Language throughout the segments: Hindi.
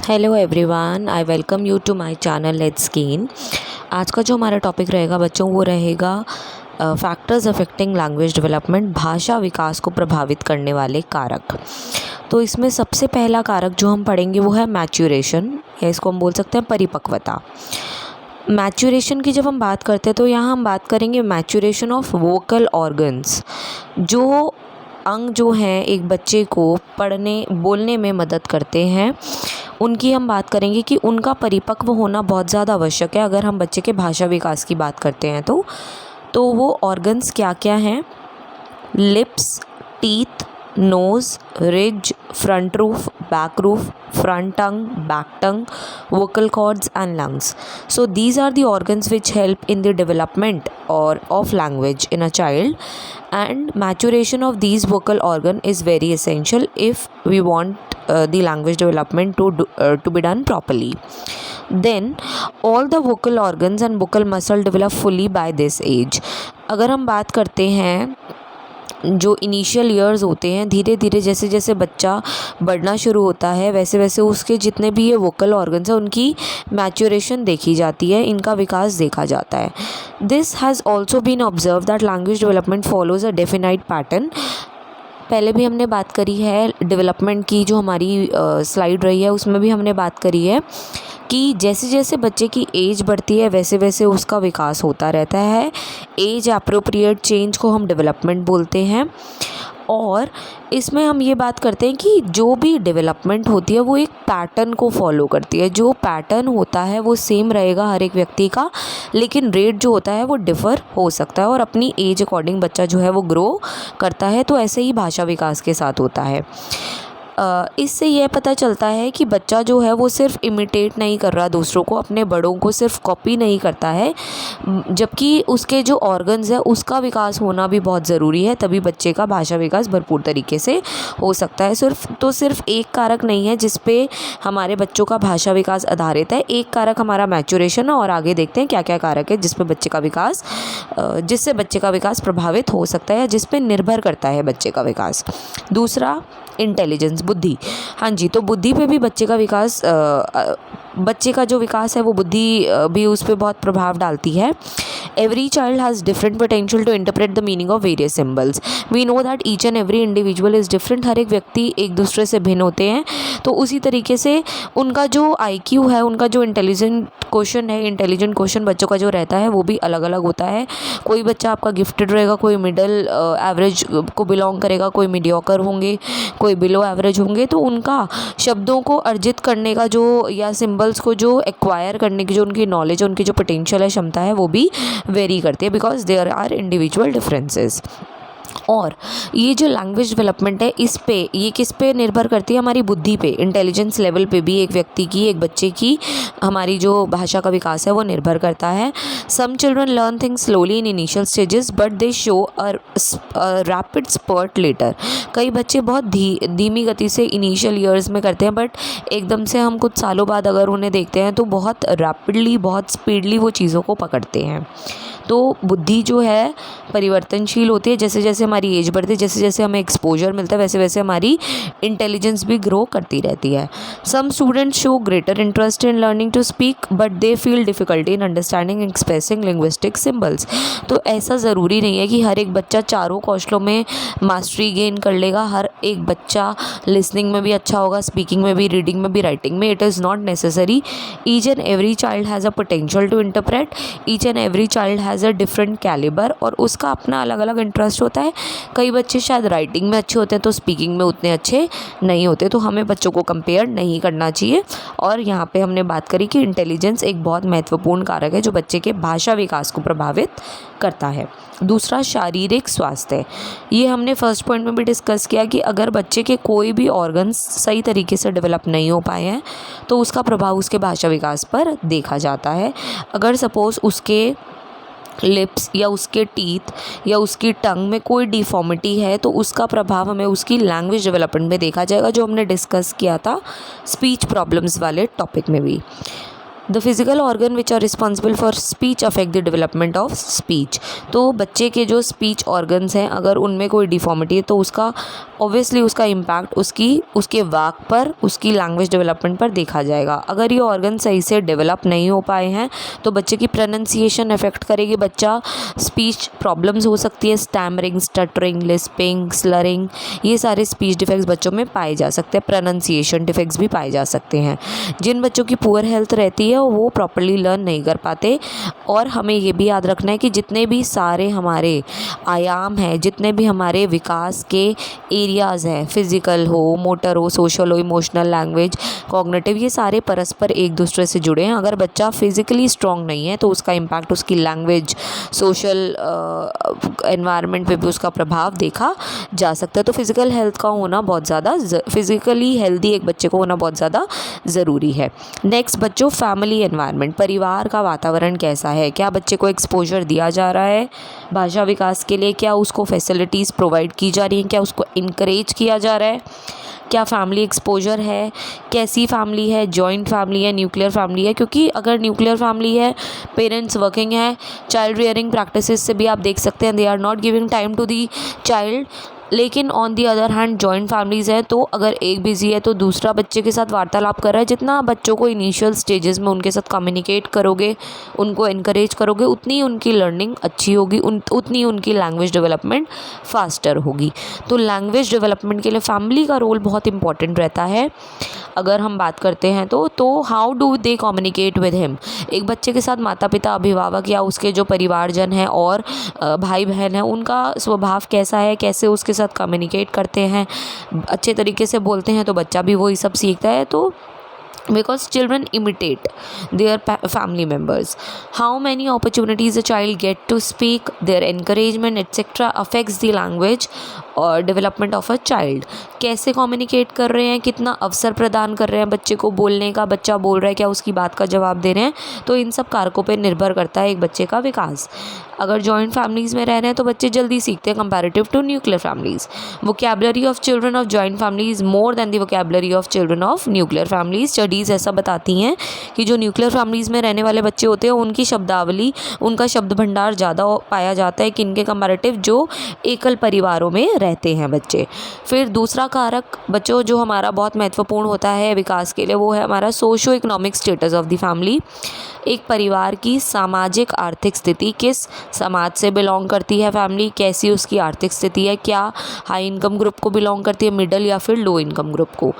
Hello everyone, I welcome you to my channel let's gain. आज का जो हमारा टॉपिक रहेगा बच्चों वो रहेगा फैक्टर्स अफेक्टिंग लैंग्वेज डेवलपमेंट, भाषा विकास को प्रभावित करने वाले कारक। तो इसमें सबसे पहला कारक जो हम पढ़ेंगे वो है मैच्योरेशन, या इसको हम बोल सकते हैं परिपक्वता। मैच्योरेशन की जब हम बात करते हैं तो यहाँ हम बात करेंगे मैच्योरेशन ऑफ वोकल ऑर्गन्स। जो अंग जो हैं एक बच्चे को पढ़ने बोलने में मदद करते हैं, उनकी हम बात करेंगे कि उनका परिपक्व होना बहुत ज़्यादा आवश्यक है। अगर हम बच्चे के भाषा विकास की बात करते हैं तो वो ऑर्गन्स क्या क्या हैं? Lips, teeth, nose, ridge, front roof, back roof, front tongue, back tongue, vocal cords and lungs. So these are the organs which help in the development or of language in a child, and maturation of these vocal organ is very essential if we want the language development to be done properly. Then all the vocal organs and vocal muscle develop fully by this age. अगर हम बात करते हैं जो इनिशियल ईयर्स होते हैं, धीरे धीरे जैसे जैसे बच्चा बढ़ना शुरू होता है वैसे वैसे उसके जितने भी ये वोकल ऑर्गन्स हैं उनकी मैच्योरेशन देखी जाती है, इनका विकास देखा जाता है। This has also been observe that language development follows a definite pattern. पहले भी हमने बात करी है डेवलपमेंट की, जो हमारी स्लाइड रही है उसमें भी हमने बात करी है कि जैसे जैसे बच्चे की एज बढ़ती है वैसे वैसे उसका विकास होता रहता है। एज अप्रोप्रिएट चेंज को हम डेवलपमेंट बोलते हैं। और इसमें हम ये बात करते हैं कि जो भी डेवलपमेंट होती है वो एक पैटर्न को फॉलो करती है। जो पैटर्न होता है वो सेम रहेगा हर एक व्यक्ति का, लेकिन रेट जो होता है वो डिफ़र हो सकता है और अपनी एज अकॉर्डिंग बच्चा जो है वो ग्रो करता है। तो ऐसे ही भाषा विकास के साथ होता है। इससे यह पता चलता है कि बच्चा जो है वो सिर्फ इमिटेट नहीं कर रहा दूसरों को, अपने बड़ों को सिर्फ कॉपी नहीं करता है, जबकि उसके जो ऑर्गन्स है उसका विकास होना भी बहुत ज़रूरी है, तभी बच्चे का भाषा विकास भरपूर तरीके से हो सकता है। सिर्फ एक कारक नहीं है जिस पे हमारे बच्चों का भाषा विकास आधारित है। एक कारक हमारा मैच्योरेशन है और आगे देखते हैं क्या क्या कारक है जिससे बच्चे का विकास प्रभावित हो सकता है या जिस पे निर्भर करता है बच्चे का विकास। दूसरा इंटेलिजेंस, बुद्धि। हाँ जी, तो बुद्धि पे भी बच्चे का जो विकास है वो बुद्धि भी उस पर बहुत प्रभाव डालती है। Every child has different potential to interpret the meaning of various symbols. We know that each and every individual is different. हर एक व्यक्ति एक दूसरे से भिन्न होते हैं, तो उसी तरीके से उनका जो IQ है, उनका जो इंटेलिजेंट क्वेश्चन बच्चों का जो रहता है वो भी अलग अलग होता है। कोई बच्चा आपका गिफ्टेड रहेगा, कोई मिडल एवरेज को बिलोंग करेगा, कोई मीडियोकर होंगे, कोई बिलो एवरेज होंगे। तो उनका शब्दों को अर्जित करने का जो, या सिंबल्स को जो एक्वायर करने की जो उनकी नॉलेज, उनकी जो पोटेंशियल है, क्षमता है, वो भी वेरी करती है because there are individual differences. और ये जो लैंग्वेज डेवलपमेंट है ये किस पे निर्भर करती है? हमारी बुद्धि पे, इंटेलिजेंस लेवल पे भी एक बच्चे की हमारी जो भाषा का विकास है वो निर्भर करता है। Some children learn things slowly in initial stages but they show a rapid spurt later. कई बच्चे बहुत धीमी गति से इनिशियल ईयर्स में करते हैं, बट एकदम से हम कुछ सालों बाद अगर उन्हें देखते हैं तो बहुत रैपिडली, बहुत स्पीडली वो चीज़ों को पकड़ते हैं। तो बुद्धि जो है परिवर्तनशील होती है, जैसे जैसे हमारी एज बढ़ती है, जैसे जैसे हमें एक्सपोजर मिलता है वैसे वैसे हमारी इंटेलिजेंस भी ग्रो करती रहती है। Some students show greater interest in learning to speak but they feel difficulty in understanding expressing linguistic symbols. तो ऐसा ज़रूरी नहीं है कि हर एक बच्चा चारों कौशलों में मास्टरी गेन कर लेगा। हर एक बच्चा लिसनिंग में भी अच्छा होगा, स्पीकिंग में भी, रीडिंग में भी, राइटिंग में। It is not necessary. Each and every child has a potential to interpret. Each and every child has a different calibre, और उसका अपना अलग अलग इंटरेस्ट होता है। कई बच्चे शायद राइटिंग में अच्छे होते हैं तो स्पीकिंग में उतने अच्छे नहीं होते, तो हमें बच्चों को कंपेयर नहीं करना चाहिए। और यहाँ पे हमने बात करी कि इंटेलिजेंस एक बहुत महत्वपूर्ण कारक है जो बच्चे के भाषा विकास को प्रभावित करता है। दूसरा, शारीरिक स्वास्थ्य। ये हमने फर्स्ट पॉइंट में भी डिस्कस किया कि अगर बच्चे के कोई भी ऑर्गन्स सही तरीके से डेवलप नहीं हो पाए हैं तो उसका प्रभाव उसके भाषा विकास पर देखा जाता है। अगर सपोज़ उसके लिप्स या उसके टीथ या उसकी टंग में कोई डिफॉर्मिटी है तो उसका प्रभाव हमें उसकी लैंग्वेज डेवलपमेंट में देखा जाएगा, जो हमने डिस्कस किया था स्पीच प्रॉब्लम्स वाले टॉपिक में भी। The physical organ which are responsible for speech affect the development of speech. तो बच्चे के जो स्पीच ऑर्गन्स हैं अगर उनमें कोई डिफॉर्मिटी है तो उसका ऑब्वियसली उसका इम्पैक्ट उसके वाक पर, उसकी लैंग्वेज डेवलपमेंट पर देखा जाएगा। अगर ये ऑर्गन सही से डेवलप नहीं हो पाए हैं तो बच्चे की प्रोनाउंसिएशन अफेक्ट करेगी, बच्चा स्पीच प्रॉब्लम्स हो सकती है, स्टैमरिंग, स्टटरिंग, लिस्पिंग, स्लरिंग, ये सारे स्पीच डिफेक्ट्स बच्चों में पाए जा सकते हैं। प्रोनाउंसिएशन डिफेक्ट्स भी पाए जा सकते हैं। जिन बच्चों की पुअर हेल्थ रहती है वो प्रॉपर्ली लर्न नहीं कर पाते। और हमें ये भी याद रखना है कि जितने भी सारे हमारे आयाम हैं, जितने भी हमारे विकास के एरियाज़ हैं, फिज़िकल हो, मोटर हो, सोशल हो, इमोशनल, लैंग्वेज, कॉग्निटिव, ये सारे परस्पर एक दूसरे से जुड़े हैं। अगर बच्चा फिज़िकली स्ट्रॉन्ग नहीं है तो उसका इम्पैक्ट उसकी लैंग्वेज, सोशल एनवायरनमेंट पे भी उसका प्रभाव देखा जा सकता है। तो फिज़िकल हेल्थ का होना बहुत ज़्यादा, फिज़िकली हेल्दी एक बच्चे को होना बहुत ज़्यादा ज़रूरी है। नेक्स्ट बच्चों, फैमिली एनवायरनमेंट, परिवार का वातावरण कैसा है, क्या बच्चे को एक्सपोजर दिया जा रहा है भाषा विकास के लिए, क्या उसको फैसिलिटीज़ प्रोवाइड की जा रही हैं, क्या उसको इनकरेज किया जा रहा है, क्या फैमिली एक्सपोजर है, कैसी फैमिली है, जॉइंट फैमिली है, न्यूक्लियर फैमिली है। क्योंकि अगर न्यूक्लियर फैमिली है, पेरेंट्स वर्किंग है, चाइल्ड रियरिंग प्रैक्टिसेस से भी आप देख सकते हैं they are not giving time to the child. लेकिन on the other hand joint families है तो अगर एक बिज़ी है तो दूसरा बच्चे के साथ वार्तालाप कर रहा है। जितना बच्चों को इनिशियल स्टेजेस में उनके साथ कम्युनिकेट करोगे, उनको इनकरेज करोगे, उतनी उनकी लर्निंग अच्छी होगी, उतनी उनकी लैंग्वेज डेवलपमेंट फास्टर होगी। तो लैंग्वेज डेवलपमेंट के लिए फैमिली का रोल बहुत इंपॉर्टेंट रहता है। अगर हम बात करते हैं तो how do they communicate with him, एक बच्चे के साथ माता पिता, अभिभावक या उसके जो परिवारजन हैं और भाई बहन हैं, उनका स्वभाव कैसा है, कैसे उसके साथ कम्युनिकेट करते हैं, अच्छे तरीके से बोलते हैं तो बच्चा भी वही सब सीखता है। तो because children imitate their family members. How many opportunities a child get to speak, their encouragement etc affects the language और डेवलपमेंट ऑफ अ चाइल्ड। कैसे कम्युनिकेट कर रहे हैं, कितना अवसर प्रदान कर रहे हैं बच्चे को बोलने का, बच्चा बोल रहा है क्या उसकी बात का जवाब दे रहे हैं, तो इन सब कारकों पे निर्भर करता है एक बच्चे का विकास। अगर जॉइंट फैमिलीज़ में रह रहे हैं तो बच्चे जल्दी सीखते हैं comparative to nuclear families. Vocabulary of children of joint families more than the vocabulary of children of nuclear families. Studies ऐसा बताती हैं कि जो न्यूक्लियर फैमिलीज़ में रहने वाले बच्चे होते हैं उनकी शब्दावली, उनका शब्द भंडार ज़्यादा पाया जाता है कि इनके कंपैरेटिव जो एकल परिवारों में रहते हैं बच्चे। फिर दूसरा कारक बच्चों जो हमारा बहुत महत्वपूर्ण होता है विकास के लिए वो है हमारा socio economic status of the family. एक परिवार की सामाजिक आर्थिक स्थिति, किस समाज से बिलोंग करती है फैमिली, कैसी उसकी आर्थिक स्थिति है, क्या हाई इनकम ग्रुप को बिलोंग करती है, मिडिल या फिर लो इनकम ग्रुप को।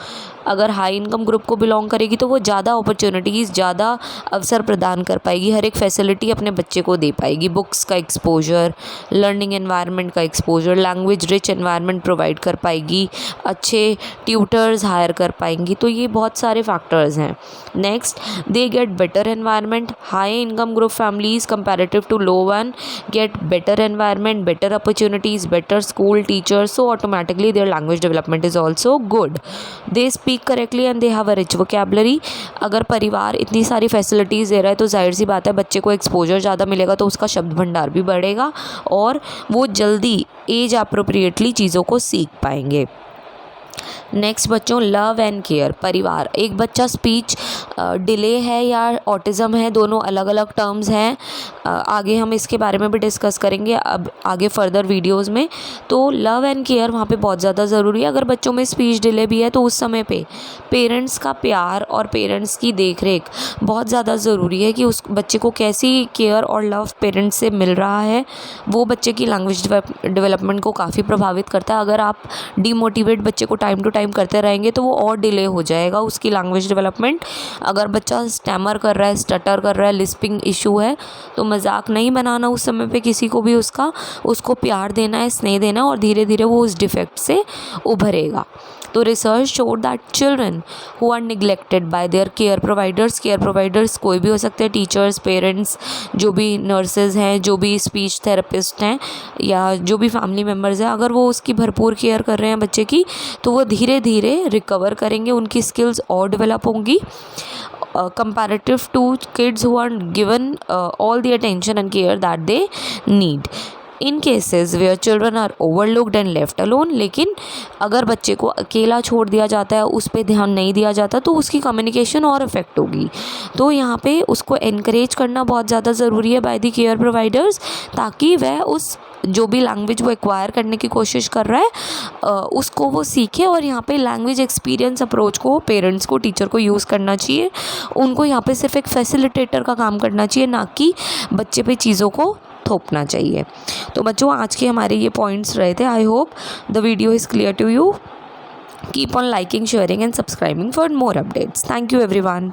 अगर हाई इनकम ग्रुप को बिलोंग करेगी तो वो ज़्यादा अपॉर्चुनिटीज़, ज़्यादा अवसर प्रदान कर पाएगी, हर एक फैसिलिटी अपने बच्चे को दे पाएगी, बुक्स का एक्सपोजर, लर्निंग एनवायरनमेंट का exposure, language rich environment provide कर पाएगी, अच्छे ट्यूटर्स हायर कर पाएंगी। तो ये बहुत सारे फैक्टर्स हैं। Next, they get better environment. High income group families comparative to low one get better environment, better opportunities, better school teachers, so automatically their language development is also good. They speak correctly and they have a rich vocabulary. अगर परिवार इतनी सारी फैसिलिटीज़ दे रहा है तो जाहिर सी बात है बच्चे को एक्सपोजर ज़्यादा मिलेगा तो उसका शब्द भंडार भी बढ़ेगा और वो जल्दी एज अप्रोप्रिएटली चीज़ों को सीख पाएंगे। नेक्स्ट बच्चों, लव एंड केयर। परिवार, एक बच्चा स्पीच डिले है या ऑटिज़म है, दोनों अलग अलग टर्म्स हैं। आगे हम इसके बारे में भी डिस्कस करेंगे अब आगे फर्दर वीडियोस में। तो लव एंड केयर वहाँ पे बहुत ज़्यादा ज़रूरी है। अगर बच्चों में स्पीच डिले भी है तो उस समय पे पेरेंट्स का प्यार और पेरेंट्स की देखरेख बहुत ज़्यादा ज़रूरी है कि उस बच्चे को कैसी केयर और लव पेरेंट्स से मिल रहा है, वो बच्चे की लैंग्वेज डेवलपमेंट को काफ़ी प्रभावित करता है। अगर आप डीमोटिवेट बच्चे को टाइम टू टाइम करते रहेंगे तो वो और डिले हो जाएगा उसकी लैंग्वेज डेवलपमेंट। अगर बच्चा स्टैमर कर रहा है, स्टटर कर रहा है, लिस्पिंग इशू है तो मजाक नहीं बनाना उस समय पे किसी को भी, उसको प्यार देना है, स्नेह देना और धीरे धीरे वो उस डिफेक्ट से उभरेगा। तो research showed that children who are neglected by their care providers कोई भी हो सकते हैं, टीचर्स, पेरेंट्स, जो भी नर्सेज हैं, जो भी स्पीच थेरेपिस्ट हैं या जो भी फैमिली मेम्बर्स हैं, अगर वो उसकी भरपूर केयर कर रहे हैं बच्चे की तो वो धीरे धीरे रिकवर करेंगे, उनकी स्किल्स और डेवलप होंगी comparative to kids who are given all the attention and care that they need. In cases where children are overlooked and left alone, लेकिन अगर बच्चे को अकेला छोड़ दिया जाता है, उस पर ध्यान नहीं दिया जाता, तो उसकी कम्युनिकेशन और इफेक्ट होगी। तो यहाँ पे उसको एनकरेज करना बहुत ज़्यादा ज़रूरी है बाय द केयर प्रोवाइडर्स, ताकि वह उस जो भी लैंग्वेज वो एक्वायर करने की कोशिश कर रहा है उसको वो सीखे। और यहाँ पे लैंग्वेज एक्सपीरियंस अप्रोच को पेरेंट्स को, टीचर को यूज़ करना चाहिए। उनको यहाँ पे सिर्फ एक फैसिलिटेटर का काम करना चाहिए, ना कि बच्चे पे चीज़ों को थोपना चाहिए। तो बच्चों, आज के हमारे ये पॉइंट्स रहे थे। I hope the video is clear to you. Keep on liking, sharing and subscribing for more updates. Thank you everyone.